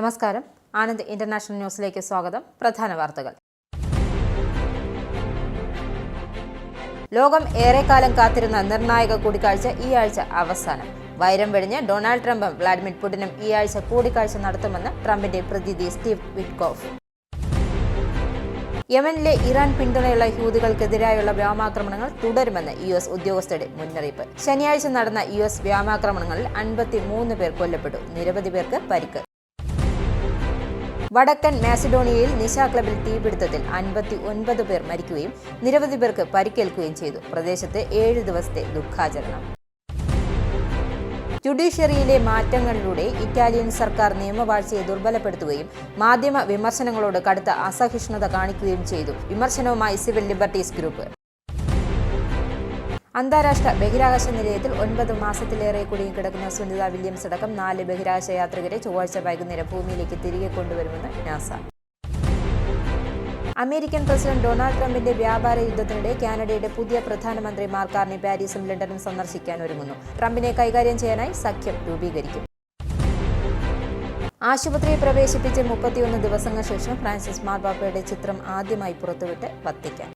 നമസ്കാരം. ആനന്ദ് ഇന്റർനാഷണൽ ന്യൂസിലേക്ക് സ്വാഗതം. പ്രധാന വാർത്തകൾ. ലോകം ഏറെക്കാലം കാത്തിരുന്ന നിർണായക കൂടിക്കാഴ്ച ഈ ആഴ്ച അവസാനം. വൈരം വെടിഞ്ഞ് ഡൊണാൾഡ് ട്രംപും വ്ളാഡിമിർ പുടിനും ഈ ആഴ്ച കൂടിക്കാഴ്ച നടത്തുമെന്ന് ട്രംപിന്റെ പ്രതിനിധി സ്റ്റീവ് വിറ്റ്കോഫ്. യമനിലെ ഇറാൻ പിന്തുണയുള്ള ഹൂതികൾക്കെതിരായുള്ള വ്യോമാക്രമണങ്ങൾ തുടരുമെന്ന് US ഉദ്യോഗസ്ഥരുടെ മുന്നറിയിപ്പ്. ശനിയാഴ്ച നടന്ന US വ്യോമാക്രമണങ്ങളിൽ 53 പേർ കൊല്ലപ്പെട്ടു, നിരവധി പേർക്ക് പരിക്ക്. വടക്കൻ മാസിഡോണിയയിൽ നിശാ ക്ലബിൽ തീപിടുത്തത്തിൽ 59 പേർ മരിക്കുകയും നിരവധി പേർക്ക് പരിക്കേൽക്കുകയും ചെയ്തു. പ്രദേശത്ത് 7 ദിവസത്തെ ദുഃഖാചരണം. ജുഡീഷ്യറിയിലെ മാറ്റങ്ങളിലൂടെ ഇറ്റാലിയൻ സർക്കാർ നിയമവാഴ്ചയെ ദുർബലപ്പെടുത്തുകയും മാധ്യമ വിമർശനങ്ങളോട് കടുത്ത അസഹിഷ്ണുത കാണിക്കുകയും ചെയ്തു. വിമർശനവുമായി സിവിൽ ലിബർട്ടീസ് ഗ്രൂപ്പ്. അന്താരാഷ്ട്ര ബഹിരാകാശ നിലയത്തിൽ 9 മാസത്തിലേറെ കുടുങ്ങിക്കിടക്കുന്ന സുനിത വില്യംസ് അടക്കം 4 ബഹിരാകാശ യാത്രികരെ ചൊവ്വാഴ്ച വൈകുന്നേരം ഭൂമിയിലേക്ക് തിരികെ കൊണ്ടുവരുമെന്ന് നാസ. അമേരിക്കൻ പ്രസിഡന്റ് ഡൊണാൾഡ് ട്രംപിന്റെ വ്യാപാര യുദ്ധത്തിനിടെ കാനഡയുടെ പുതിയ പ്രധാനമന്ത്രി മാർക്ക് കാർണി പാരീസും ലണ്ടനും സന്ദർശിക്കാൻ ഒരുങ്ങുന്നു. ട്രംപിനെ കൈകാര്യം ചെയ്യാനായി സഖ്യം രൂപീകരിക്കും. ആശുപത്രിയിൽ പ്രവേശിപ്പിച്ച് 31 ദിവസങ്ങൾക്ക് ശേഷം ഫ്രാൻസിസ് മാർപ്പാപ്പയുടെ ചിത്രം ആദ്യമായി പുറത്തുവിട്ട് വത്തിക്കാൻ.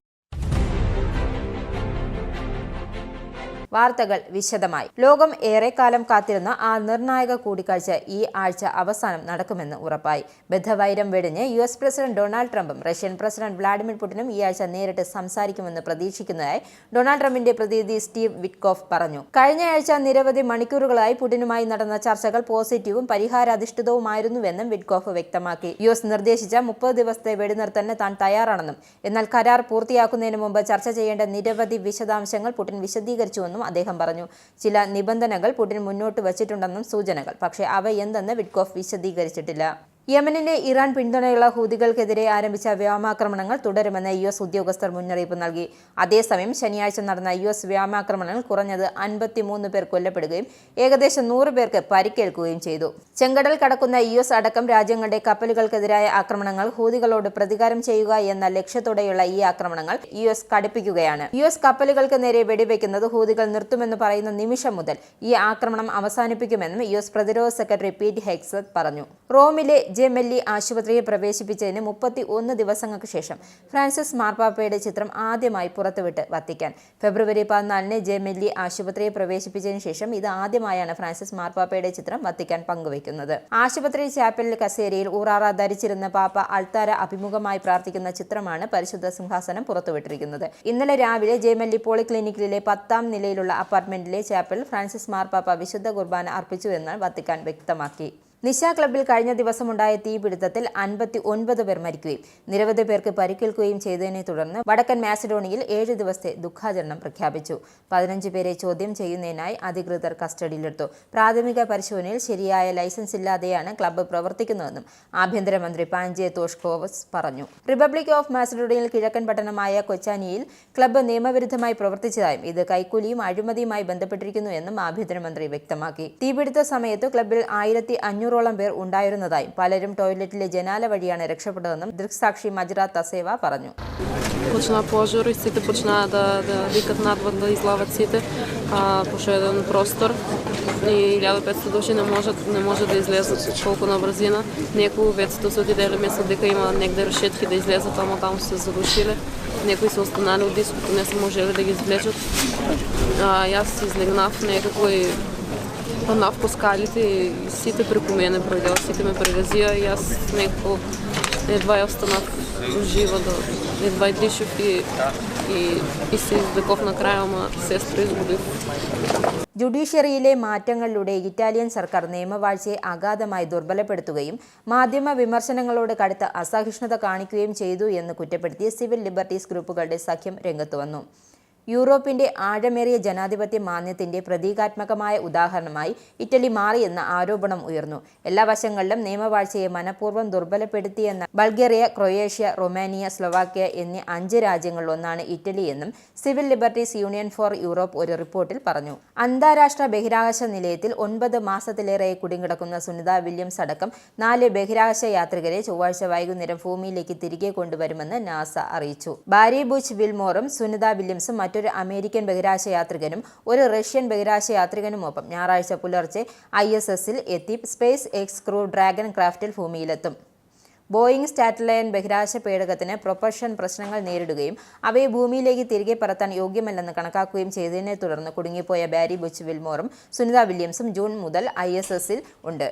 വാർത്തകൾ വിശദമായി. ലോകം ഏറെക്കാലം കാത്തിരുന്ന ആ നിർണായക കൂടിക്കാഴ്ച ഈ ആഴ്ച അവസാനം നടക്കുമെന്ന് ഉറപ്പായി. ബദ്ധവൈരം വെടിഞ്ഞ് US പ്രസിഡന്റ് ഡൊണാൾഡ് ട്രംപും റഷ്യൻ പ്രസിഡന്റ് വ്ളാഡിമിർ പുടിനും ഈ ആഴ്ച നേരിട്ട് സംസാരിക്കുമെന്ന് പ്രതീക്ഷിക്കുന്നതായി ഡൊണാൾഡ് ട്രംപിന്റെ പ്രതിനിധി സ്റ്റീവ് വിറ്റ്കോഫ് പറഞ്ഞു. കഴിഞ്ഞയാഴ്ച നിരവധി മണിക്കൂറുകളായി പുടിനുമായി നടന്ന ചർച്ചകൾ പോസിറ്റീവും പരിഹാരാധിഷ്ഠിതവുമായിരുന്നുവെന്നും വിറ്റ്കോഫ് വ്യക്തമാക്കി. US നിർദ്ദേശിച്ച 30 ദിവസത്തെ വെടിനിർത്തലിന് താൻ തയ്യാറാണെന്നും എന്നാൽ കരാർ പൂർത്തിയാക്കുന്നതിന് മുമ്പ് ചർച്ച ചെയ്യേണ്ട നിരവധി വിശദാംശങ്ങൾ പുടിൻ വിശദീകരിച്ചുവെന്നും അദ്ദേഹം പറഞ്ഞു. ചില നിബന്ധനകൾ പുടിൻ മുന്നോട്ട് വച്ചിട്ടുണ്ടെന്നും സൂചനകൾ, പക്ഷേ അവ എന്തെന്ന് വിറ്റ്കോഫ് വിശദീകരിച്ചിട്ടില്ല. യമനിലെ ഇറാൻ പിന്തുണയുള്ള ഹൂതികൾക്കെതിരെ ആരംഭിച്ച വ്യോമാക്രമണങ്ങൾ തുടരുമെന്ന് US ഉദ്യോഗസ്ഥർ മുന്നറിയിപ്പ് നൽകി. അതേസമയം ശനിയാഴ്ച നടന്ന US വ്യോമാക്രമണങ്ങൾ കുറഞ്ഞത് 53 പേർ കൊല്ലപ്പെടുകയും ഏകദേശം 100 പേർക്ക് പരിക്കേൽക്കുകയും ചെയ്തു. ചെങ്കടൽ കടക്കുന്ന US അടക്കം രാജ്യങ്ങളുടെ കപ്പലുകൾക്കെതിരായ ആക്രമണങ്ങൾ ഹൂതികളോട് പ്രതികാരം ചെയ്യുക എന്ന ലക്ഷ്യത്തോടെയുള്ള ഈ ആക്രമണങ്ങൾ US കടുപ്പിക്കുകയാണ്. US കപ്പലുകൾക്ക് നേരെ വെടിവെക്കുന്നത് ഹൂതികൾ നിർത്തുമെന്ന് പറയുന്ന നിമിഷം മുതൽ ഈ ആക്രമണം അവസാനിപ്പിക്കുമെന്നും US പ്രതിരോധ സെക്രട്ടറി പീറ്റ് ഹെഗ്സത്ത് പറഞ്ഞു. റോമിലെ ജെമെല്ലി ആശുപത്രിയിൽ പ്രവേശിപ്പിച്ചതിന് 31 ദിവസങ്ങൾക്ക് ശേഷം ഫ്രാൻസിസ് മാർപ്പാപ്പയുടെ ചിത്രം ആദ്യമായി പുറത്തുവിട്ട് വത്തിക്കാൻ. ഫെബ്രുവരി 14 ജെമെല്ലി ആശുപത്രിയിൽ പ്രവേശിപ്പിച്ചതിന് ശേഷം ഇത് ആദ്യമായാണ് ഫ്രാൻസിസ് മാർപ്പാപ്പയുടെ ചിത്രം വത്തിക്കാൻ പങ്കുവയ്ക്കുന്നത്. ആശുപത്രി ചാപ്പലിൽ കസേരയിൽ ഊറാറ ധരിച്ചിരുന്ന പാപ്പ അൾത്താര അഭിമുഖമായി പ്രാർത്ഥിക്കുന്ന ചിത്രമാണ് പരിശുദ്ധ സിംഹാസനം പുറത്തുവിട്ടിരിക്കുന്നത്. ഇന്നലെ രാവിലെ ജെമെല്ലി പോളിക്ലിനിക്കിലെ 10ാം നിലയിലുള്ള അപ്പാർട്ട്മെന്റിലെ ചാപ്പലിൽ ഫ്രാൻസിസ് മാർപ്പാപ്പ വിശുദ്ധ കുർബാന അർപ്പിച്ചുവെന്ന് വത്തിക്കാൻ വ്യക്തമാക്കി. നിശാ ക്ലബിൽ കഴിഞ്ഞ ദിവസമുണ്ടായ തീപിടുത്തത്തിൽ 59 പേർ മരിക്കുകയും നിരവധി പേർക്ക് പരിക്കേൽക്കുകയും ചെയ്തതിനെ തുടർന്ന് വടക്കൻ മാസിഡോണിയയിൽ 7 ദിവസത്തെ ദുഃഖാചരണം പ്രഖ്യാപിച്ചു. 15 പേരെ ചോദ്യം ചെയ്യുന്നതിനായി അധികൃതർ കസ്റ്റഡിയിലെടുത്തു. പ്രാഥമിക പരിശോധനയിൽ ശരിയായ ലൈസൻസ് ഇല്ലാതെയാണ് ക്ലബ്ബ് പ്രവർത്തിക്കുന്നതെന്നും ആഭ്യന്തരമന്ത്രി പാഞ്ചെ തോഷ്കോവസ് പറഞ്ഞു. റിപ്പബ്ലിക് ഓഫ് മാസിഡോണിയയിൽ കിഴക്കൻ പട്ടണമായ കൊച്ചാനിയിൽ ക്ലബ്ബ് നിയമവിരുദ്ധമായി പ്രവർത്തിച്ചതായും ഇത് കൈക്കൂലിയും അഴിമതിയുമായി ബന്ധപ്പെട്ടിരിക്കുന്നുവെന്നും ആഭ്യന്തരമന്ത്രി വ്യക്തമാക്കി. തീപിടുത്ത സമയത്ത് ക്ലബ്ബിൽ 1500 പേർ ഉണ്ടായിരുന്നതായും പലരും ടോയ്ലറ്റിലെ ജനാല വഴിയാണ് രക്ഷപ്പെട്ടതെന്നും ദൃക്സാക്ഷി മജ്ര തസേവ പറഞ്ഞു. Почна пожар и сите почна да викат надвор да излават сите по един простор и 1500 души не може да излезат колко на бързина. Некои вече са отидели, мислят дека има негде решетки да излезат, ама там са се задушили. Некои са останали от диското, не са можели да ги извлечат. И аз излегнах некакви панав по скалите и сите преко мене прелела, сите ме превезия и аз некако едва я останах жива, едва и дишах и се извлекох накрая, ама сестра изгубих. ജുഡീഷ്യറിയിലെ മാറ്റങ്ങളിലൂടെ ഇറ്റാലിയൻ സർക്കാർ നിയമവാഴ്ചയെ അഗാധമായി ദുർബലപ്പെടുത്തുകയും മാധ്യമ വിമർശനങ്ങളോട് കടുത്ത അസഹിഷ്ണുത കാണിക്കുകയും ചെയ്തു എന്ന് കുറ്റപ്പെടുത്തി സിവിൽ ലിബർട്ടീസ് ഗ്രൂപ്പുകളുടെ സഖ്യം രംഗത്തുവന്നു. യൂറോപ്പിന്റെ ആഴമേറിയ ജനാധിപത്യ മാന്യത്തിന്റെ പ്രതീകാത്മകമായ ഉദാഹരണമായി ഇറ്റലി മാറിയെന്ന ആരോപണം ഉയർന്നു. എല്ലാ വശങ്ങളിലും നിയമവാഴ്ചയെ മനഃപൂർവ്വം ദുർബലപ്പെടുത്തിയെന്ന ബൾഗേറിയ, ക്രൊയേഷ്യ, റൊമാനിയ, സ്ലൊവാക്യ എന്നീ 5 രാജ്യങ്ങളിലൊന്നാണ് ഇറ്റലി എന്നും civil liberties union for Europe ഒരു റിപ്പോർട്ടിൽ പറഞ്ഞു. അന്താരാഷ്ട്ര ബഹിരാകാശ നിലയത്തിൽ 9 മാസത്തിലേറെ കുടുങ്ങിക്കിടക്കുന്ന സുനിത വില്യംസ് അടക്കം 4 ബഹിരാകാശ യാത്രികരെ ചൊവ്വാഴ്ച വൈകുന്നേരം ഭൂമിയിലേക്ക് തിരികെ കൊണ്ടുവരുമെന്ന് നാസ അറിയിച്ചു. ബാരി ബുച്ച് വിൽമോറും സുനിത വില്യംസും മറ്റൊരു അമേരിക്കൻ ബഹിരാകാശ യാത്രികനും ഒരു റഷ്യൻ ബഹിരാകാശ യാത്രികനുമൊപ്പം ഞായറാഴ്ച പുലർച്ചെ ISS-ൽ എത്തി സ്പേസ് എക്സ് ക്രൂ ഡ്രാഗൺ ക്രാഫ്റ്റിൽ ഭൂമിയിലെത്തും. ബോയിങ് സാറ്റലൈറ്റ് ബഹിരാകാശ പേടകത്തിന് പ്രൊപ്പൽഷൻ പ്രശ്നങ്ങൾ നേരിടുകയും അവയെ ഭൂമിയിലേക്ക് തിരികെ പറത്താൻ യോഗ്യമല്ലെന്ന് കണക്കാക്കുകയും ചെയ്തതിനെ തുടർന്ന് കുടുങ്ങിപ്പോയ ബാരി ബുച്ച് വിൽമോറും സുനിത വില്യംസും ജൂൺ മുതൽ ISS-ൽ ഉണ്ട്.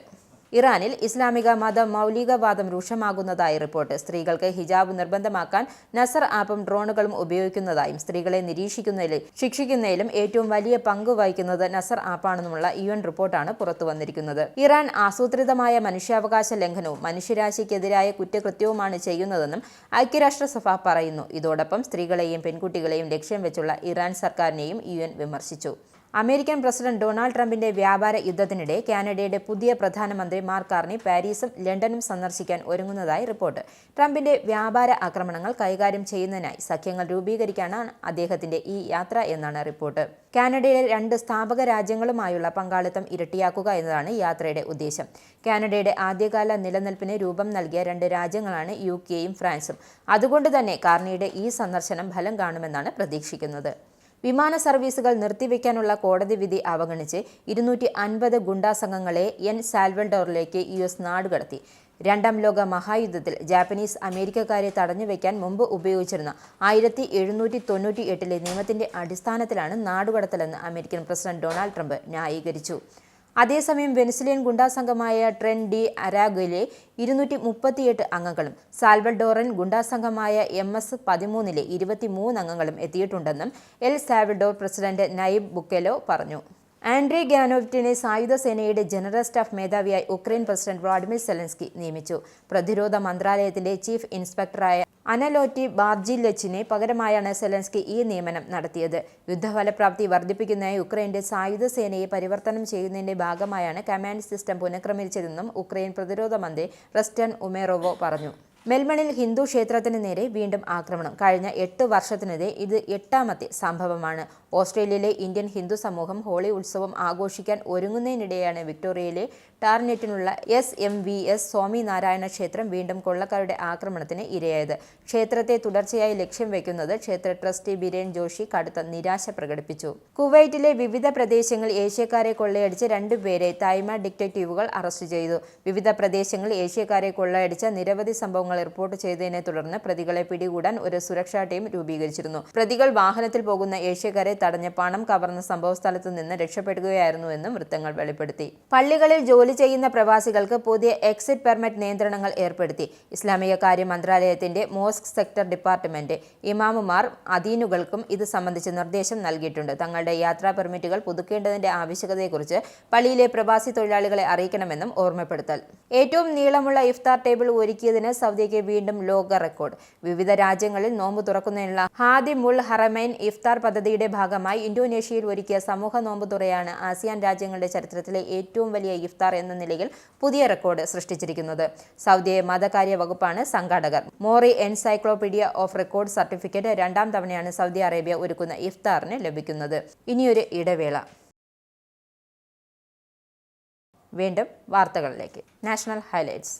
ഇറാനിൽ ഇസ്ലാമിക മൗലികവാദം രൂക്ഷമാകുന്നതായി റിപ്പോർട്ട്. സ്ത്രീകൾക്ക് ഹിജാബ് നിർബന്ധമാക്കാൻ നസർ ആപ്പും ഡ്രോണുകളും ഉപയോഗിക്കുന്നതായും സ്ത്രീകളെ നിരീക്ഷിക്കുന്നതിലും ശിക്ഷിക്കുന്നതിലും ഏറ്റവും വലിയ പങ്ക് വഹിക്കുന്നത് നസർ ആപ്പാണെന്നുമുള്ള UN റിപ്പോർട്ടാണ് പുറത്തുവന്നിരിക്കുന്നത്. ഇറാൻ ആസൂത്രിതമായ മനുഷ്യാവകാശ ലംഘനവും മനുഷ്യരാശിക്കെതിരായ കുറ്റകൃത്യവുമാണ് ചെയ്യുന്നതെന്നും ഐക്യരാഷ്ട്രസഭ പറയുന്നു. ഇതോടൊപ്പം സ്ത്രീകളെയും പെൺകുട്ടികളെയും ലക്ഷ്യം വെച്ചുള്ള ഇറാൻ സർക്കാരിനെയും UN വിമർശിച്ചു. അമേരിക്കൻ പ്രസിഡന്റ് ഡൊണാൾഡ് ട്രംപിന്റെ വ്യാപാര യുദ്ധത്തിനിടെ കാനഡയുടെ പുതിയ പ്രധാനമന്ത്രി മാർക്ക് കാർണി പാരീസും ലണ്ടനും സന്ദർശിക്കാൻ ഒരുങ്ങുന്നതായി റിപ്പോർട്ട്. ട്രംപിന്റെ വ്യാപാര ആക്രമണങ്ങൾ കൈകാര്യം ചെയ്യുന്നതിനായി സഖ്യങ്ങൾ രൂപീകരിക്കാനാണ് അദ്ദേഹത്തിന്റെ ഈ യാത്ര എന്നാണ് റിപ്പോർട്ട്. കാനഡയിലെ 2 സ്ഥാപക രാജ്യങ്ങളുമായുള്ള പങ്കാളിത്തം ഇരട്ടിയാക്കുക എന്നതാണ് യാത്രയുടെ ഉദ്ദേശം. കാനഡയുടെ ആദ്യകാല നിലനിൽപ്പിന് രൂപം നൽകിയ 2 രാജ്യങ്ങളാണ് UK-യും ഫ്രാൻസും. അതുകൊണ്ട് തന്നെ കാർണിയുടെ ഈ സന്ദർശനം ഫലം കാണുമെന്നാണ് പ്രതീക്ഷിക്കുന്നത്. വിമാന സർവീസുകൾ നിർത്തിവെക്കാനുള്ള കോടതി വിധി അവഗണിച്ച് 250 ഗുണ്ടാ സംഘങ്ങളെ സാൽവഡോറിലേക്ക് US നാടുകടത്തി. 2ാം ലോക മഹായുദ്ധത്തിൽ ജാപ്പനീസ് അമേരിക്കക്കാരെ തടഞ്ഞുവെക്കാൻ മുമ്പ് ഉപയോഗിച്ചിരുന്ന 1798-ലെ നിയമത്തിന്റെ അടിസ്ഥാനത്തിലാണ് നാടുകടത്തലെന്ന് അമേരിക്കൻ പ്രസിഡന്റ് ഡൊണാൾഡ് ട്രംപ് ന്യായീകരിച്ചു. അതേസമയം വെനസ്വേലിയൻ ഗുണ്ടാസംഘമായ ട്രെൻ ഡി അരാഗോയിലെ 238 അംഗങ്ങളും സാൽവഡോറൻ ഗുണ്ടാസംഘമായ MS-13-ലെ 23 അംഗങ്ങളും എത്തിയിട്ടുണ്ടെന്നും സാൽവഡോർ പ്രസിഡന്റ് നയീബ് ബുക്കെലോ പറഞ്ഞു. ആൻഡ്രേ ഗ്യാനോവിറ്റിനെ സായുധ സേനയുടെ ജനറൽ സ്റ്റാഫ് മേധാവിയായി ഉക്രൈൻ പ്രസിഡന്റ് വ്ളാഡിമിർ സെലൻസ്കി നിയമിച്ചു. പ്രതിരോധ മന്ത്രാലയത്തിന്റെ ചീഫ് ഇൻസ്പെക്ടറായ അനലോറ്റി ബാർജിലെച്ചിനെ പകരമായാണ് സെലൻസ്കി ഈ നിയമനം നടത്തിയത്. യുദ്ധഫലപ്രാപ്തി വർദ്ധിപ്പിക്കുന്നതിനായി യുക്രൈന്റെ സായുധ സേനയെ പരിവർത്തനം ചെയ്യുന്നതിന്റെ ഭാഗമായാണ് കമാൻഡ് സിസ്റ്റം പുനഃക്രമീകരിച്ചതെന്നും ഉക്രൈൻ പ്രതിരോധ മന്ത്രി റസ്റ്റൻ ഉമേറോവോ പറഞ്ഞു. മെൽബണിൽ ഹിന്ദു ക്ഷേത്രത്തിന് നേരെ വീണ്ടും ആക്രമണം. കഴിഞ്ഞ 8 വർഷത്തിനിടെ ഇത് 8ാമത്തെ സംഭവമാണ്. ഓസ്ട്രേലിയയിലെ ഇന്ത്യൻ ഹിന്ദു സമൂഹം ഹോളി ഉത്സവം ആഘോഷിക്കാൻ ഒരുങ്ങുന്നതിനിടെയാണ് വിക്ടോറിയയിലെ ടാർനെറ്റിനുള്ള SMVS സ്വാമിനാരായണ ക്ഷേത്രം വീണ്ടും കൊള്ളക്കാരുടെ ആക്രമണത്തിന് ഇരയായത്. ക്ഷേത്രത്തെ തുടർച്ചയായി ലക്ഷ്യം വയ്ക്കുന്നത് ക്ഷേത്ര ട്രസ്റ്റി ബിരേൻ ജോഷി കടുത്ത നിരാശ പ്രകടിപ്പിച്ചു. കുവൈറ്റിലെ വിവിധ പ്രദേശങ്ങളിൽ ഏഷ്യക്കാരെ കൊള്ളയടിച്ച 2 പേരെ തായ്മ ഡിറ്റക്റ്റീവുകൾ അറസ്റ്റ് ചെയ്തു. വിവിധ പ്രദേശങ്ങളിൽ ഏഷ്യക്കാരെ കൊള്ളയടിച്ച നിരവധി സംഭവങ്ങൾ റിപ്പോർട്ട് ചെയ്തതിനെ തുടർന്ന് പ്രതികളെ പിടികൂടാൻ ഒരു സുരക്ഷാ ടീം രൂപീകരിച്ചിരുന്നു. പ്രതികൾ വാഹനത്തിൽ പോകുന്ന ഏഷ്യക്കാരെ തടഞ്ഞ് പണം കവർന്ന സംഭവസ്ഥലത്തു നിന്ന് രക്ഷപ്പെടുകയായിരുന്നുവെന്നും വൃത്തങ്ങൾ വെളിപ്പെടുത്തി. പള്ളികളിൽ ജോലി ചെയ്യുന്ന പ്രവാസികൾക്ക് പുതിയ എക്സിറ്റ് പെർമിറ്റ് നിയന്ത്രണങ്ങൾ ഏർപ്പെടുത്തി. ഇസ്ലാമിക കാര്യ മന്ത്രാലയത്തിന്റെ മോസ്ക് സെക്ടർ ഡിപ്പാർട്ട്മെന്റ് ഇമാമുമാർ അദീനുകൾക്കും ഇത് സംബന്ധിച്ച് നിർദ്ദേശം നൽകിയിട്ടുണ്ട്. തങ്ങളുടെ യാത്രാ പെർമിറ്റുകൾ പുതുക്കേണ്ടതിന്റെ ആവശ്യകതയെക്കുറിച്ച് പള്ളിയിലെ പ്രവാസി തൊഴിലാളികളെ അറിയിക്കണമെന്നും ഓർമ്മപ്പെടുത്തൽ. ഏറ്റവും നീളമുള്ള ഇഫ്താർ ടേബിൾ ഒരുക്കിയതിന് സൗദിക്ക് വീണ്ടും ലോക റെക്കോർഡ്. വിവിധ രാജ്യങ്ങളിൽ നോമ്പ് തുറക്കുന്നതിനുള്ള ഹാദിമുൽ ഹറമൈൻ ഇഫ്താർ പദ്ധതിയുടെ ഭാഗമായി ഇന്തോനേഷ്യയിൽ ഒരുക്കിയ സമൂഹ നോമ്പ് തുറയാണ് ആസിയാൻ രാജ്യങ്ങളുടെ ചരിത്രത്തിലെ ഏറ്റവും വലിയ ഇഫ്താർ എന്ന നിലയിൽ പുതിയ റെക്കോർഡ് സൃഷ്ടിച്ചിരിക്കുന്നത്. സൗദി മതകാര്യ വകുപ്പാണ് സംഘാടകർ. മോറി എൻസൈക്ലോപീഡിയ ഓഫ് റെക്കോർഡ് സർട്ടിഫിക്കറ്റ് 2ാം തവണയാണ് സൗദി അറേബ്യ ഒരുക്കുന്ന ഇഫ്താറിന് ലഭിക്കുന്നത്. ഇനിയൊരു ഇടവേള. വീണ്ടും വാർത്തകളിലേക്ക്. National highlights.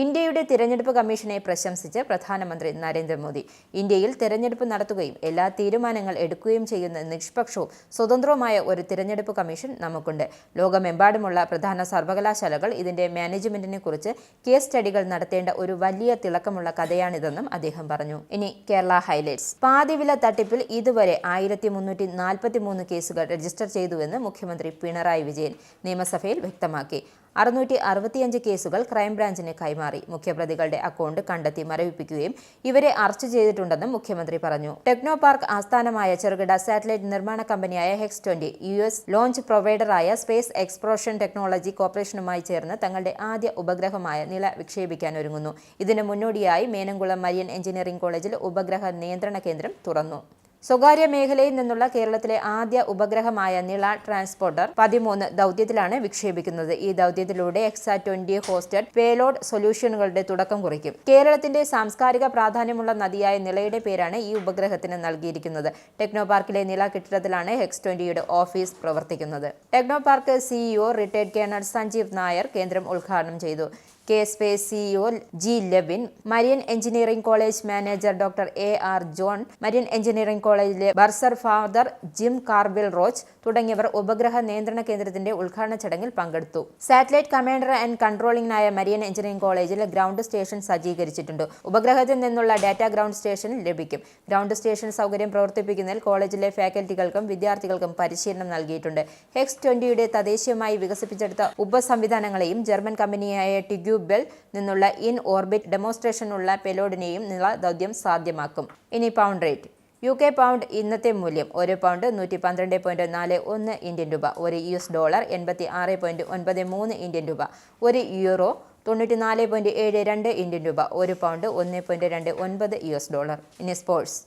ഇന്ത്യയുടെ തിരഞ്ഞെടുപ്പ് കമ്മീഷനെ പ്രശംസിച്ച് പ്രധാനമന്ത്രി നരേന്ദ്രമോദി. ഇന്ത്യയിൽ തിരഞ്ഞെടുപ്പ് നടത്തുകയും എല്ലാ തീരുമാനങ്ങൾ എടുക്കുകയും ചെയ്യുന്ന നിഷ്പക്ഷവും സ്വതന്ത്രവുമായ ഒരു തിരഞ്ഞെടുപ്പ് കമ്മീഷൻ നമുക്കുണ്ട്. ലോകമെമ്പാടുമുള്ള പ്രധാന സർവകലാശാലകൾ ഇതിന്റെ മാനേജ്മെന്റിനെ കുറിച്ച് കേസ് സ്റ്റഡികൾ നടത്തേണ്ട ഒരു വലിയ തിളക്കമുള്ള കഥയാണിതെന്നും അദ്ദേഹം പറഞ്ഞു. ഇനി കേരള ഹൈലൈറ്റ്സ്. പാതിവില തട്ടിപ്പിൽ ഇതുവരെ 1343 കേസുകൾ രജിസ്റ്റർ ചെയ്തുവെന്ന് മുഖ്യമന്ത്രി പിണറായി വിജയൻ നിയമസഭയിൽ വ്യക്തമാക്കി. 665 കേസുകൾ ക്രൈംബ്രാഞ്ചിന് കൈമാറി. മുഖ്യപ്രതികളുടെ അക്കൗണ്ട് കണ്ടെത്തി മരവിപ്പിക്കുകയും ഇവരെ അറസ്റ്റ് ചെയ്തിട്ടുണ്ടെന്നും മുഖ്യമന്ത്രി പറഞ്ഞു. ടെക്നോ പാർക്ക് ആസ്ഥാനമായ ചെറുകിട സാറ്റലൈറ്റ് നിർമ്മാണ കമ്പനിയായ Hex20 US ലോഞ്ച് പ്രൊവൈഡറായ സ്പേസ് എക്സ്പ്ലോഷൻ ടെക്നോളജി കോർപ്പറേഷനുമായി ചേർന്ന് തങ്ങളുടെ ആദ്യ ഉപഗ്രഹമായ നില വിക്ഷേപിക്കാനൊരുങ്ങുന്നു. ഇതിന് മുന്നോടിയായി മേനംകുളം മരിയൻ എഞ്ചിനീയറിംഗ് കോളേജിൽ ഉപഗ്രഹ നിയന്ത്രണ കേന്ദ്രം തുറന്നു. സ്വകാര്യ മേഖലയിൽ നിന്നുള്ള കേരളത്തിലെ ആദ്യ ഉപഗ്രഹമായ നിള ട്രാൻസ്പോർട്ടർ 13 ദൗത്യത്തിലാണ് വിക്ഷേപിക്കുന്നത്. ഈ ദൗത്യത്തിലൂടെ EXA-20 ഹോസ്റ്റഡ് പേലോഡ് സൊല്യൂഷനുകളുടെ തുടക്കം കുറിക്കും. കേരളത്തിന്റെ സാംസ്കാരിക പ്രാധാന്യമുള്ള നദിയായ നിളയുടെ പേരാണ് ഈ ഉപഗ്രഹത്തിന് നൽകിയിരിക്കുന്നത്. ടെക്നോ പാർക്കിലെ നിള കെട്ടിടത്തിലാണ് Hex20യുടെ ഓഫീസ് പ്രവർത്തിക്കുന്നത്. Techno park CEO retired colonel Sanjeev Nair കേന്ദ്രം ഉദ്ഘാടനം ചെയ്തു. Space CEO G Levin, Marian engineering college manager doctor AR John, Marian engineering കോളേജിലെ bursar father Jim Carvil Roach തുടങ്ങിയവർ ഉപഗ്രഹ നിയന്ത്രണ കേന്ദ്രത്തിന്റെ ഉദ്ഘാടന ചടങ്ങിൽ പങ്കെടുത്തു. സാറ്റലൈറ്റ് കമാൻഡർ ആൻഡ് കൺട്രോളിംഗിനായ മരിയൻ എഞ്ചിനീയറിംഗ് കോളേജിൽ ഗ്രൗണ്ട് സ്റ്റേഷൻ സജ്ജീകരിച്ചിട്ടുണ്ട്. ഉപഗ്രഹത്തിൽ നിന്നുള്ള ഡാറ്റ ഗ്രൗണ്ട് സ്റ്റേഷനിൽ ലഭിക്കും. ഗ്രൗണ്ട് സ്റ്റേഷൻ സൗകര്യം പ്രവർത്തിപ്പിക്കുന്നതിൽ കോളേജിലെ ഫാക്കൽറ്റികൾക്കും വിദ്യാർത്ഥികൾക്കും പരിശീലനം നൽകിയിട്ടുണ്ട്. X-20യുടെ തദ്ദേശീയമായി വികസിപ്പിച്ചെടുത്ത ഉപസംവിധാനങ്ങളെയും ജർമ്മൻ കമ്പനിയായ ടിഗ്യുബെൽ നിന്നുള്ള ഇൻ ഓർബിറ്റ് ഡെമോൺസ്ട്രേഷനുള്ള പെലോഡിനെയും നില ദൗത്യം സാധ്യമാക്കും. ഇനി പൗണ്ട് റേറ്റ്. UK പൗണ്ട് ഇന്നത്തെ മൂല്യം ഒരു പൗണ്ട് 112.41 ഇന്ത്യൻ രൂപ, ഒരു $, 86.93 ഇന്ത്യൻ രൂപ, ഒരു യൂറോ 94.72 ഇന്ത്യൻ രൂപ, ഒരു പൗണ്ട് 1.29 $. ഇനി sports.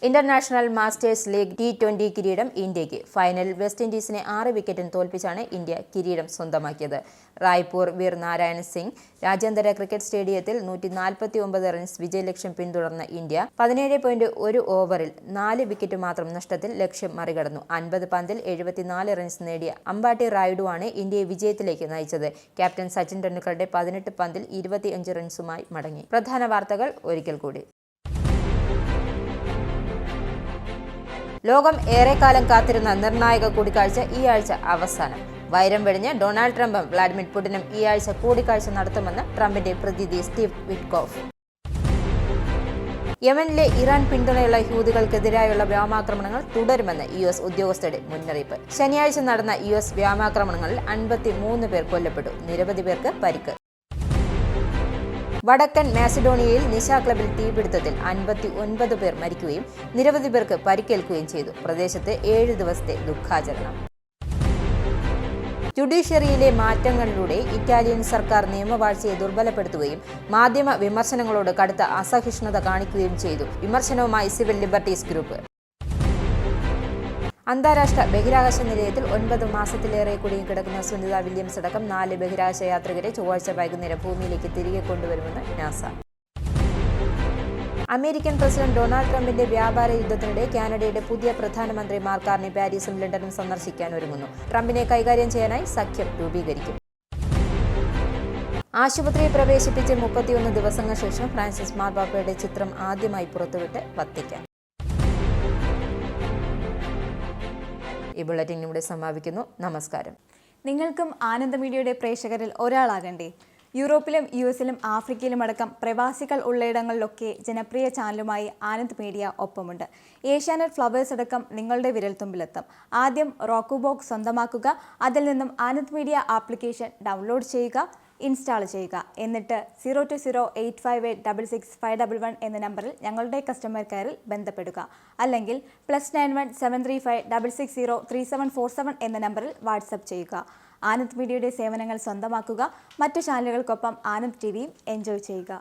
International masters league T20 കിരീടം ഇന്ത്യക്ക്. ഫൈനലിൽ വെസ്റ്റ് ഇൻഡീസിനെ 6 വിക്കറ്റിന് തോൽപ്പിച്ചാണ് ഇന്ത്യ കിരീടം സ്വന്തമാക്കിയത്. റായ്പൂർ വീർ നാരായൺ സിംഗ് രാജ്യാന്തര ക്രിക്കറ്റ് സ്റ്റേഡിയത്തിൽ 149 റൺസ് വിജയലക്ഷ്യം പിന്തുടർന്ന ഇന്ത്യ 17.1 ഓവറിൽ 4 വിക്കറ്റ് മാത്രം നഷ്ടത്തിൽ ലക്ഷ്യം മറികടന്നു. 50 പന്തിൽ 74 റൺസ് നേടിയ അമ്പാട്ടി റായിഡുവാണ് ഇന്ത്യയെ വിജയത്തിലേക്ക് നയിച്ചത്. ക്യാപ്റ്റൻ സച്ചിൻ ടെണ്ടുൽക്കറുടെ 18 പന്തിൽ 25 റൺസുമായി മടങ്ങി. പ്രധാന വാർത്തകൾ ഒരിക്കൽ കൂടി. ലോകം ഏറെക്കാലം കാത്തിരുന്ന നിർണായക കൂടിക്കാഴ്ച ഈ ആഴ്ച അവസാനം. വൈരം വെടിഞ്ഞ് ഡൊണാൾഡ് ട്രംപും വ്ളാഡിമിർ പുടിനും ഈ ആഴ്ച കൂടിക്കാഴ്ച നടത്തുമെന്ന് ട്രംപിന്റെ പ്രതിനിധി സ്റ്റീവ് വിറ്റ്കോഫ്. യമനിലെ ഇറാൻ പിന്തുണയുള്ള ഹൂതികൾക്കെതിരായുള്ള വ്യോമാക്രമണങ്ങൾ തുടരുമെന്ന് US ഉദ്യോഗസ്ഥരുടെ മുന്നറിയിപ്പ്. ശനിയാഴ്ച നടന്ന US വ്യോമാക്രമണങ്ങളിൽ 53 പേർ കൊല്ലപ്പെട്ടു, നിരവധി പേർക്ക് പരിക്ക്. വടക്കൻ മാസിഡോണിയയിൽ നിശാ ക്ലബിൽ തീപിടുത്തത്തിൽ 59 പേർ മരിക്കുകയും നിരവധി പേർക്ക് പരിക്കേൽക്കുകയും ചെയ്തു. പ്രദേശത്ത് 7 ദിവസത്തെ ദുഃഖാചരണം. ജുഡീഷ്യറിയിലെ മാറ്റങ്ങളിലൂടെ ഇറ്റാലിയൻ സർക്കാർ നിയമവാഴ്ചയെ ദുർബലപ്പെടുത്തുകയും മാധ്യമ വിമർശനങ്ങളോട് കടുത്ത അസഹിഷ്ണുത കാണിക്കുകയും ചെയ്തു. വിമർശനവുമായി സിവിൽ ലിബർട്ടീസ് ഗ്രൂപ്പ്. അന്താരാഷ്ട്ര ബഹിരാകാശ നിലയത്തിൽ 9 മാസത്തിലേറെ കുടുങ്ങിക്കിടക്കുന്ന സുനിത വില്യംസ് അടക്കം 4 ബഹിരാകാശ യാത്രികരെ ചൊവ്വാഴ്ച വൈകുന്നേരം ഭൂമിയിലേക്ക് തിരികെ കൊണ്ടുവരുമെന്ന് നാസ. അമേരിക്കൻ പ്രസിഡന്റ് ഡൊണാൾഡ് ട്രംപിന്റെ വ്യാപാര യുദ്ധത്തിനിടെ കാനഡയുടെ പുതിയ പ്രധാനമന്ത്രി മാർക്ക് കാർണി പാരീസും ലണ്ടനും സന്ദർശിക്കാൻ ഒരുങ്ങുന്നു. ട്രംപിനെ കൈകാര്യം ചെയ്യാനായി സഖ്യം രൂപീകരിക്കും. ആശുപത്രിയിൽ പ്രവേശിപ്പിച്ച് 31 ദിവസങ്ങൾക്ക് ശേഷം ഫ്രാൻസിസ് മാർപ്പാപ്പയുടെ ചിത്രം ആദ്യമായി പുറത്തുവിട്ട് വത്തിക്കാൻ. ഈ ബുള്ളറ്റിൻ ഇവിടെ സമാപിക്കുന്നു. നമസ്കാരം. നിങ്ങൾക്കും ആനന്ദ മീഡിയയുടെ പ്രേക്ഷകരിൽ ഒരാളാകണ്ടേ? യൂറോപ്പിലും US-ലും ആഫ്രിക്കയിലും അടക്കം പ്രവാസികൾ ഉള്ളയിടങ്ങളിലൊക്കെ ജനപ്രിയ ചാനലുമായി ആനന്ദ് മീഡിയ ഒപ്പമുണ്ട്. ഏഷ്യാനെറ്റ് ഫ്ലവേഴ്സ് അടക്കം നിങ്ങളുടെ വിരൽത്തുമ്പിലെത്തും. ആദ്യം റോക്കു ബോക്സ് സ്വന്തമാക്കുക. അതിൽ നിന്നും ആനന്ദ് മീഡിയ ആപ്ലിക്കേഷൻ ഡൗൺലോഡ് ചെയ്യുക, ഇൻസ്റ്റാൾ ചെയ്യുക. എന്നിട്ട് 020-858-66511 എന്ന നമ്പറിൽ ഞങ്ങളുടെ കസ്റ്റമർ കെയറിൽ ബന്ധപ്പെടുക. അല്ലെങ്കിൽ +91 735 660 3747 എന്ന നമ്പറിൽ വാട്സപ്പ് ചെയ്യുക. ആനന്ദ് മീഡിയയുടെ സേവനങ്ങൾ സ്വന്തമാക്കുക. മറ്റു ചാനലുകൾക്കൊപ്പം ആനന്ദ് TVയും എൻജോയ് ചെയ്യുക.